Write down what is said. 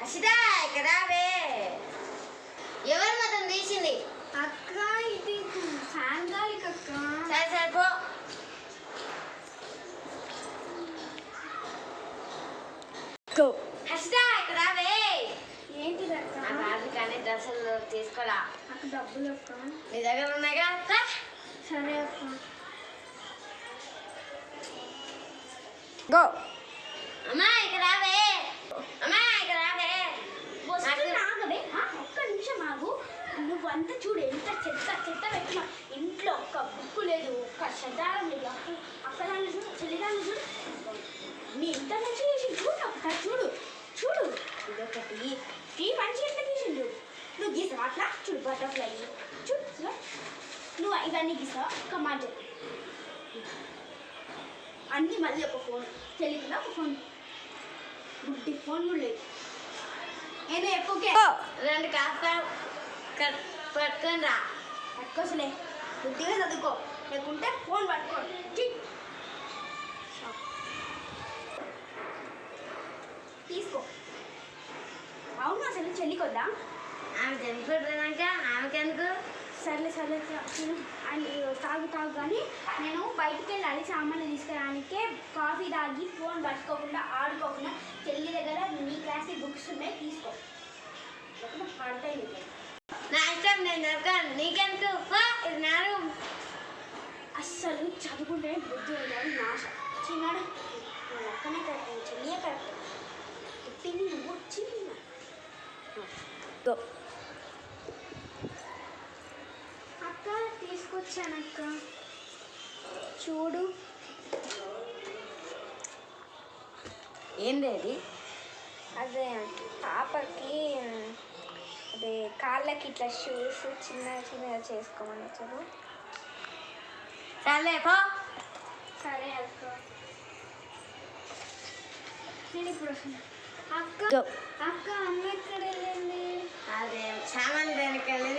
అసిదా ఇక్కడ రావే. ఎవరు మొత్తం తీసింది? అక్క ఇది ఫ్యాన్ గాలికి అక్క. సరే సరే పో. అసిదా ఇక్కడ రావే. ఏంటిది అక్క? నాకు కానీ డ్రెస్సులు తీసుకోరా. అక్క డబ్బులు అక్క. నీ దగ్గర ఉన్నాయిగా. సరే అక్క. గో. అమ్మా ఇక్కడ రావే. అమ్మా ఇక్కడ రావే. ఆగవే, ఒక్క నిమిషం ఆగు. నువ్వు అంతా చూడు ఎంత చెత్త చెత్త పెట్టినా. ఇంట్లో ఒక్క బుక్కు లేదు, ఒక్క శదారం లేదు. అక్కదాన్ని చూడు, చెల్లిదాన్ని చూడు. నీ ఇంత మంచిగా చేసి చూడు, ఒక్కసారి చూడు చూడు. ఇదొకటి ఈ మంచిగా ఎంత గీసిండు. నువ్వు గీసావు అట్లా చూడు, బటర్ఫ్లై చూడు. నువ్వు ఇవన్నీ గీసావు. ఒక్క మాట అన్నీ మళ్ళీ ఒక ఫోన్ తెలియకుండా ఒక ఫోన్ గుడ్డి ఫోన్ కూడా లేదు. ఏదో ఎక్కువకే రెండు కాస్త పట్టుకొని రా. పట్టుకోసలే బుద్ధిగా చదువుకో, లేకుంటే ఫోన్ పట్టుకో. తీసుకో. అవును అసలు చెల్లికొద్దా? ఆమె చనిపోతున్నాక ఆమెకెందుకు? సర్లే సర్లే తాగు తాగు కానీ నేను బయటికి వెళ్ళాలి. సామాన్లు తీసుకురానికే కాఫీ తాగి ఫోన్ పట్టుకోకుండా ఆడుకోకుండా చెల్లి దగ్గర నీ క్లాస్ బుక్స్ ఉన్నాయి తీసుకో. పడతాయి నీకు. నా ఇష్టం, నేను దొరకను. నీకెందుకు? ఇది నా రూమ్. అస్సలు చదువుకుంటే బుద్ధి ఉండాలి. నాశ చిన్నాడు ఒక్కనే కరెక్ట్, చెల్లియే కరెక్ట్. పుట్టింది నువ్వు వచ్చింది. అక్క తీసుకొచ్చానక్క చూడు. ఏంది అది? అదే పాపకి అదే కాళ్ళకి ఇట్లా షూస్ చిన్న చిన్నగా చేసుకోమని వచ్చారు. సర్లే పో. సరే అక్క, నేను ఇప్పుడు వస్తున్నా. అక్క అక్క అమ్మ ఎక్కడ వెళ్ళింది? అదే సామాన్ దేనికి వెళ్ళి